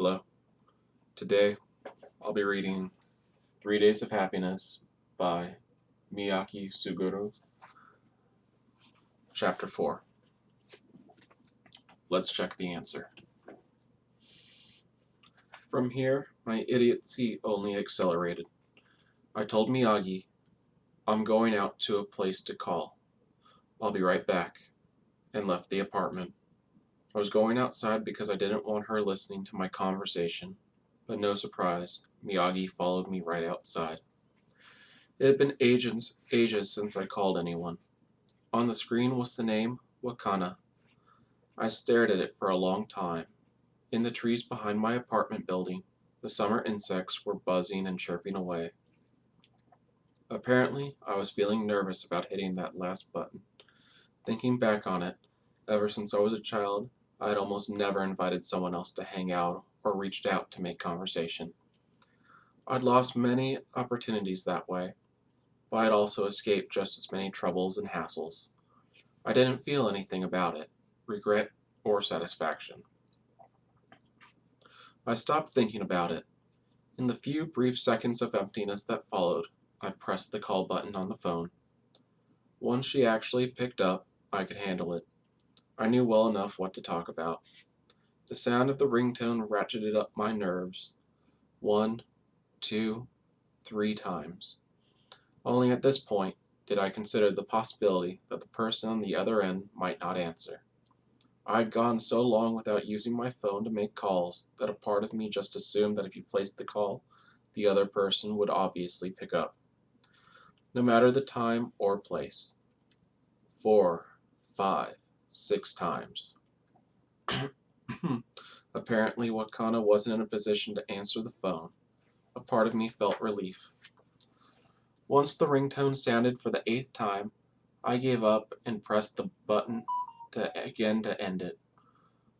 Hello. Today I'll be reading 3 Days of Happiness by Miyaki Sugaru, Chapter 4. Let's check the answer. From here, my idiocy only accelerated. I told Miyagi, I'm going out to a place to call. I'll be right back, and left the apartment. I was going outside because I didn't want her listening to my conversation, but no surprise, Miyagi followed me right outside. It had been ages since I called anyone. On the screen was the name Wakana. I stared at it for a long time. In the trees behind my apartment building, the summer insects were buzzing and chirping away. Apparently, I was feeling nervous about hitting that last button. Thinking back on it, ever since I was a child, I had almost never invited someone else to hang out or reached out to make conversation. I'd lost many opportunities that way, but I'd also escaped just as many troubles and hassles. I didn't feel anything about it, regret or satisfaction. I stopped thinking about it. In the few brief seconds of emptiness that followed, I pressed the call button on the phone. Once she actually picked up, I could handle it. I knew well enough what to talk about. The sound of the ringtone ratcheted up my nerves. 1, 2, 3 times. Only at this point did I consider the possibility that the person on the other end might not answer. I had gone so long without using my phone to make calls that a part of me just assumed that if you placed the call, the other person would obviously pick up, no matter the time or place. 4, 5, 6 times. Apparently, Wakana wasn't in a position to answer the phone. A part of me felt relief. Once the ringtone sounded for the 8th time, I gave up and pressed the button again to end it.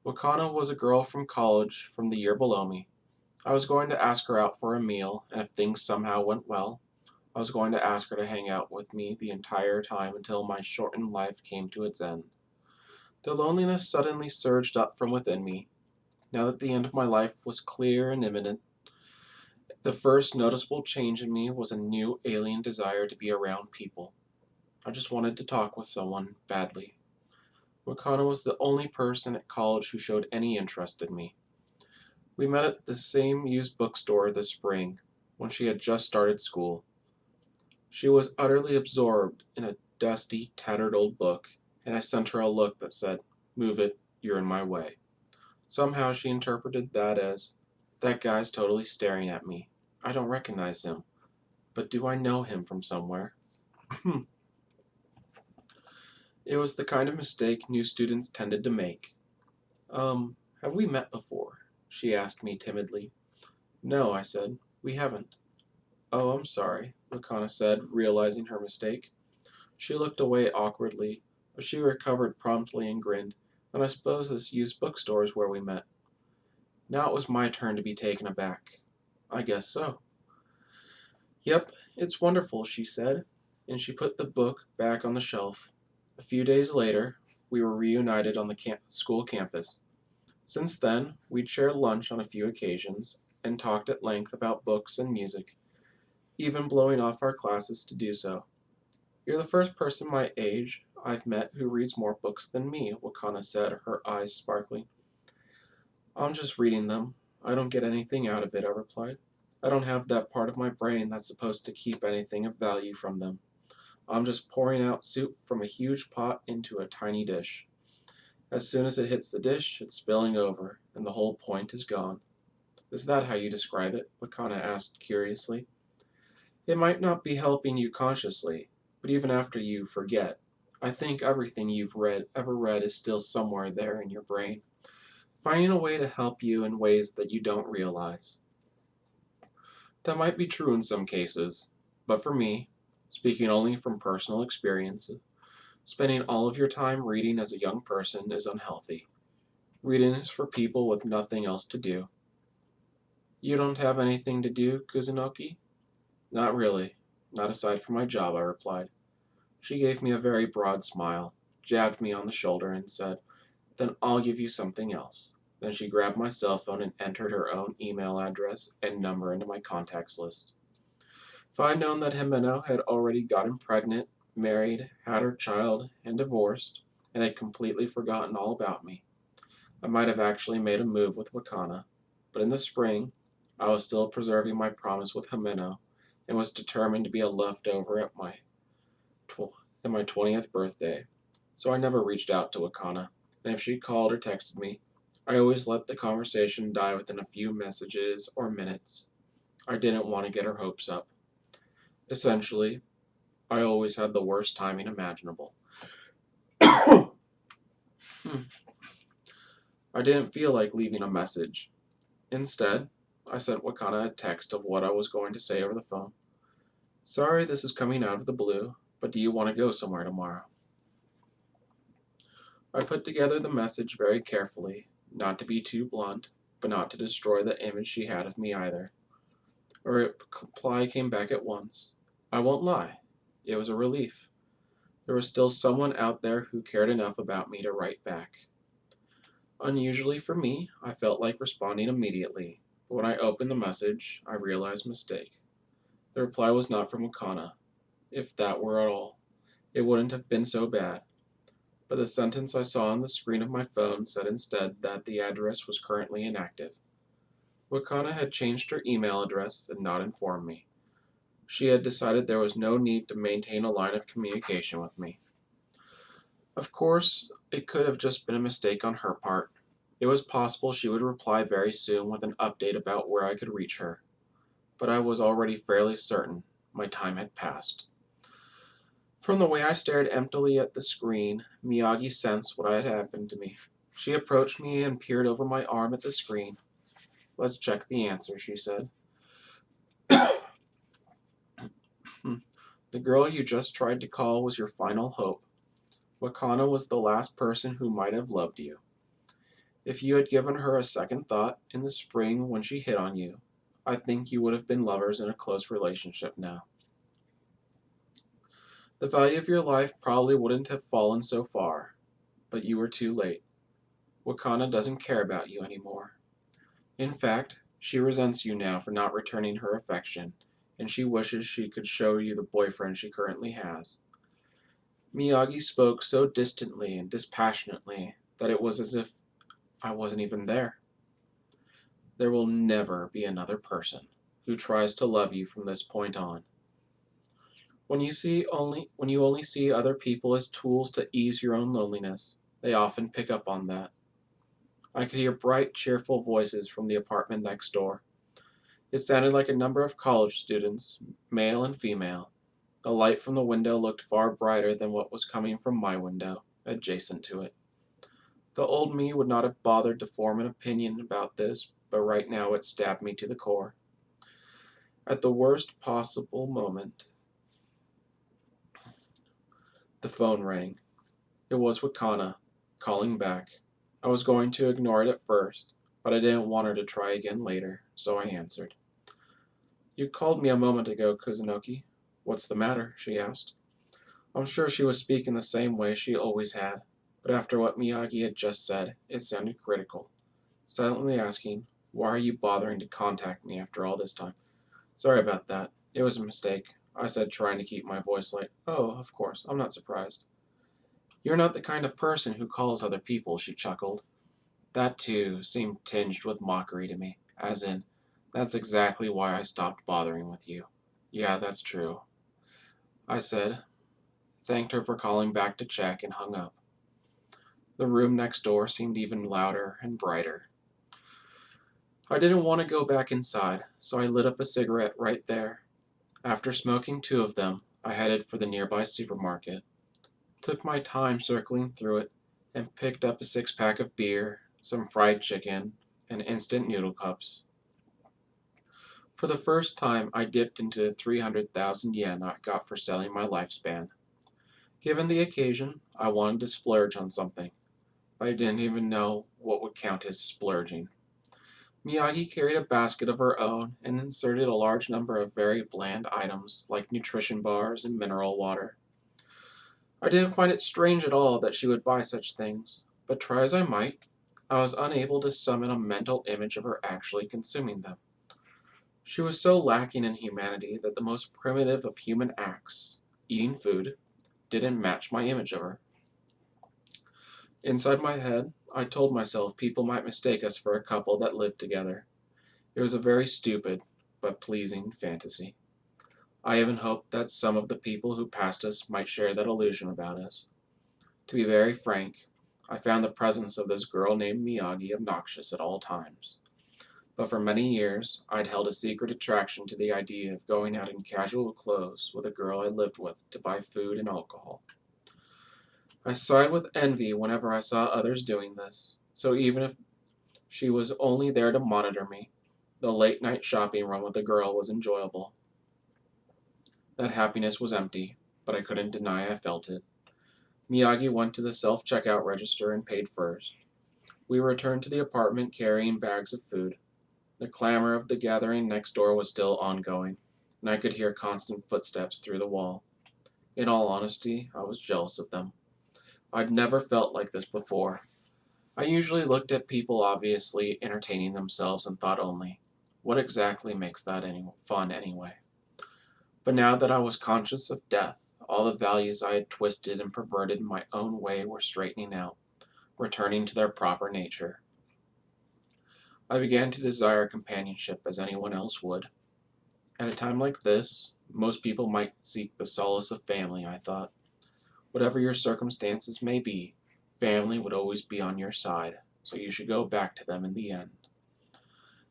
Wakana was a girl from college from the year below me. I was going to ask her out for a meal, and if things somehow went well, I was going to ask her to hang out with me the entire time until my shortened life came to its end. The loneliness suddenly surged up from within me. Now that the end of my life was clear and imminent, the first noticeable change in me was a new alien desire to be around people. I just wanted to talk with someone badly. Wakana was the only person at college who showed any interest in me. We met at the same used bookstore this spring, when she had just started school. She was utterly absorbed in a dusty, tattered old book, and I sent her a look that said, "Move it, you're in my way." Somehow she interpreted that as, "That guy's totally staring at me. I don't recognize him, but do I know him from somewhere?" It was the kind of mistake new students tended to make. Have we met before?" she asked me timidly. "No," I said, "we haven't." "Oh, I'm sorry," Lakana said, realizing her mistake. She looked away awkwardly, but she recovered promptly and grinned, "And I suppose this used bookstore is where we met." Now it was my turn to be taken aback. "I guess so." "Yep, it's wonderful," she said, and she put the book back on the shelf. A few days later, we were reunited on the school campus. Since then, we'd shared lunch on a few occasions and talked at length about books and music, even blowing off our classes to do so. "You're the first person my age I've met who reads more books than me," Wakana said, her eyes sparkling. "I'm just reading them. I don't get anything out of it," I replied. "I don't have that part of my brain that's supposed to keep anything of value from them. I'm just pouring out soup from a huge pot into a tiny dish. As soon as it hits the dish, it's spilling over, and the whole point is gone." "Is that how you describe it?" Wakana asked curiously. "It might not be helping you consciously, but even after you forget, I think everything you've ever read is still somewhere there in your brain, finding a way to help you in ways that you don't realize." That might be true in some cases, but for me, speaking only from personal experience, spending all of your time reading as a young person is unhealthy. Reading is for people with nothing else to do. "You don't have anything to do, Kuzunoki?" "Not really. Not aside from my job," I replied. She gave me a very broad smile, jabbed me on the shoulder, and said, "Then I'll give you something else. Then she grabbed my cell phone and entered her own email address and number into my contacts list. If I had known that Jimeno had already gotten pregnant, married, had her child, and divorced, and had completely forgotten all about me, I might have actually made a move with Wakana. But in the spring, I was still preserving my promise with Jimeno and was determined to be a leftover at my 20th birthday. So I never reached out to Wakana, and if she called or texted me, I always let the conversation die within a few messages or minutes. I didn't want to get her hopes up. Essentially, I always had the worst timing imaginable. I didn't feel like leaving a message. Instead, I sent Wakana a text of what I was going to say over the phone. Sorry this is coming out of the blue, but do you want to go somewhere tomorrow? I put together the message very carefully, not to be too blunt, but not to destroy the image she had of me either. Her reply came back at once. I won't lie, it was a relief. There was still someone out there who cared enough about me to write back. Unusually for me, I felt like responding immediately, but when I opened the message, I realized mistake. The reply was not from Wakana. If that were at all, it wouldn't have been so bad. But the sentence I saw on the screen of my phone said instead that the address was currently inactive. Wakana had changed her email address and not informed me. She had decided there was no need to maintain a line of communication with me. Of course, it could have just been a mistake on her part. It was possible she would reply very soon with an update about where I could reach her, but I was already fairly certain my time had passed. From the way I stared emptily at the screen, Miyagi sensed what had happened to me. She approached me and peered over my arm at the screen. Let's check the answer, she said. The girl you just tried to call was your final hope. Wakana was the last person who might have loved you. If you had given her a second thought in the spring when she hit on you, I think you would have been lovers in a close relationship now. The value of your life probably wouldn't have fallen so far, but you were too late. Wakana doesn't care about you anymore. In fact, she resents you now for not returning her affection, and she wishes she could show you the boyfriend she currently has. Miyagi spoke so distantly and dispassionately that it was as if I wasn't even there. There will never be another person who tries to love you from this point on. When you only see other people as tools to ease your own loneliness, they often pick up on that. I could hear bright, cheerful voices from the apartment next door. It sounded like a number of college students, male and female. The light from the window looked far brighter than what was coming from my window, adjacent to it. The old me would not have bothered to form an opinion about this, but right now it stabbed me to the core. At the worst possible moment, the phone rang. It was Wakana, calling back. I was going to ignore it at first, but I didn't want her to try again later, so I answered. You called me a moment ago, Kuzunoki. What's the matter? She asked. I'm sure she was speaking the same way she always had, but after what Miyagi had just said, it sounded critical. Silently asking, why are you bothering to contact me after all this time? Sorry about that. It was a mistake, I said, trying to keep my voice light. Oh, of course, I'm not surprised. You're not the kind of person who calls other people, she chuckled. That, too, seemed tinged with mockery to me, as in, that's exactly why I stopped bothering with you. Yeah, that's true, I said, thanked her for calling back to check, and hung up. The room next door seemed even louder and brighter. I didn't want to go back inside, so I lit up a cigarette right there. After smoking two of them, I headed for the nearby supermarket. Took my time circling through it, and picked up a six-pack of beer, some fried chicken, and instant noodle cups. For the first time, I dipped into the 300,000 yen I got for selling my lifespan. Given the occasion, I wanted to splurge on something, but I didn't even know what would count as splurging. Miyagi carried a basket of her own and inserted a large number of very bland items like nutrition bars and mineral water. I didn't find it strange at all that she would buy such things, but try as I might, I was unable to summon a mental image of her actually consuming them. She was so lacking in humanity that the most primitive of human acts, eating food, didn't match my image of her. Inside my head, I told myself people might mistake us for a couple that lived together. It was a very stupid, but pleasing fantasy. I even hoped that some of the people who passed us might share that illusion about us. To be very frank, I found the presence of this girl named Miyagi obnoxious at all times. But for many years, I'd held a secret attraction to the idea of going out in casual clothes with a girl I lived with to buy food and alcohol. I sighed with envy whenever I saw others doing this, so even if she was only there to monitor me, the late night shopping run with the girl was enjoyable. That happiness was empty, but I couldn't deny I felt it. Miyagi went to the self checkout register and paid first. We returned to the apartment carrying bags of food. The clamor of the gathering next door was still ongoing, and I could hear constant footsteps through the wall. In all honesty, I was jealous of them. I'd never felt like this before. I usually looked at people obviously entertaining themselves and thought only, what exactly makes that fun anyway? But now that I was conscious of death, all the values I had twisted and perverted in my own way were straightening out, returning to their proper nature. I began to desire companionship as anyone else would. At a time like this, most people might seek the solace of family, I thought. Whatever your circumstances may be, family would always be on your side, so you should go back to them in the end.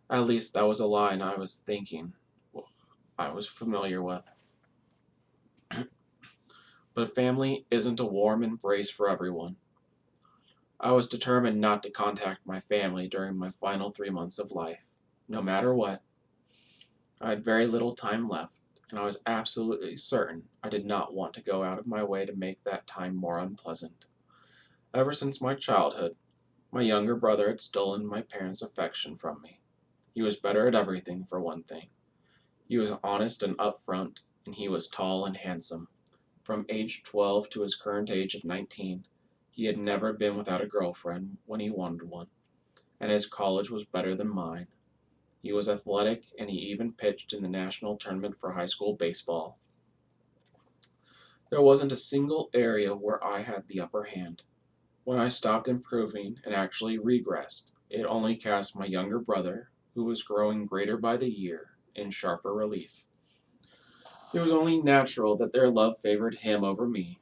At least that was a line I was thinking I was familiar with. But family isn't a warm embrace for everyone. I was determined not to contact my family during my final 3 months of life, no matter what. I had very little time left, and I was absolutely certain I did not want to go out of my way to make that time more unpleasant. Ever since my childhood, my younger brother had stolen my parents' affection from me. He was better at everything, for one thing. He was honest and upfront, and he was tall and handsome. From age 12 to his current age of 19, he had never been without a girlfriend when he wanted one, and his college was better than mine. He was athletic, and he even pitched in the national tournament for high school baseball. There wasn't a single area where I had the upper hand. When I stopped improving and actually regressed, it only cast my younger brother, who was growing greater by the year, in sharper relief. It was only natural that their love favored him over me.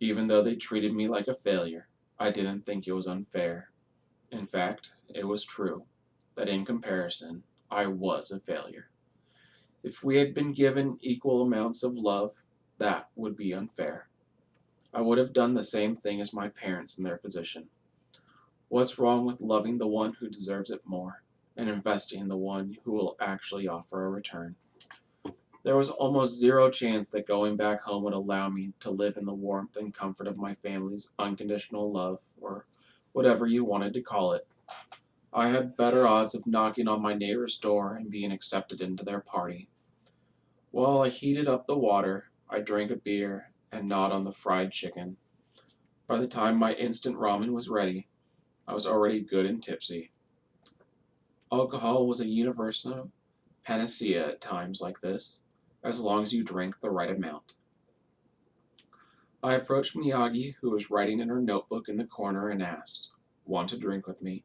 Even though they treated me like a failure, I didn't think it was unfair. In fact, it was true that in comparison, I was a failure. If we had been given equal amounts of love, that would be unfair. I would have done the same thing as my parents in their position. What's wrong with loving the one who deserves it more and investing in the one who will actually offer a return? There was almost zero chance that going back home would allow me to live in the warmth and comfort of my family's unconditional love, or whatever you wanted to call it. I had better odds of knocking on my neighbor's door and being accepted into their party. While I heated up the water, I drank a beer and gnawed on the fried chicken. By the time my instant ramen was ready, I was already good and tipsy. Alcohol was a universal panacea at times like this, as long as you drank the right amount. I approached Miyagi, who was writing in her notebook in the corner, and asked, "Want to drink with me?"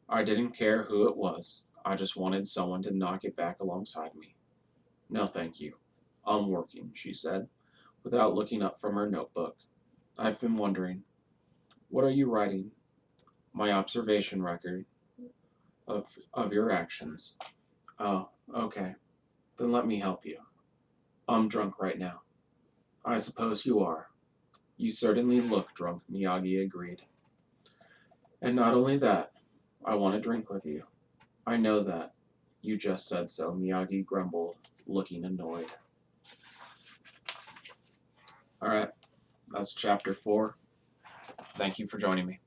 I didn't care who it was. I just wanted someone to knock it back alongside me. "No, thank you. I'm working," she said, without looking up from her notebook. "I've been wondering, what are you writing?" "My observation record of your actions." "Oh, okay. Then let me help you. I'm drunk right now." "I suppose you are. You certainly look drunk," Miyagi agreed. "And not only that, I want to drink with you." "I know that. You just said so," Miyagi grumbled, looking annoyed. Alright, that's chapter 4. Thank you for joining me.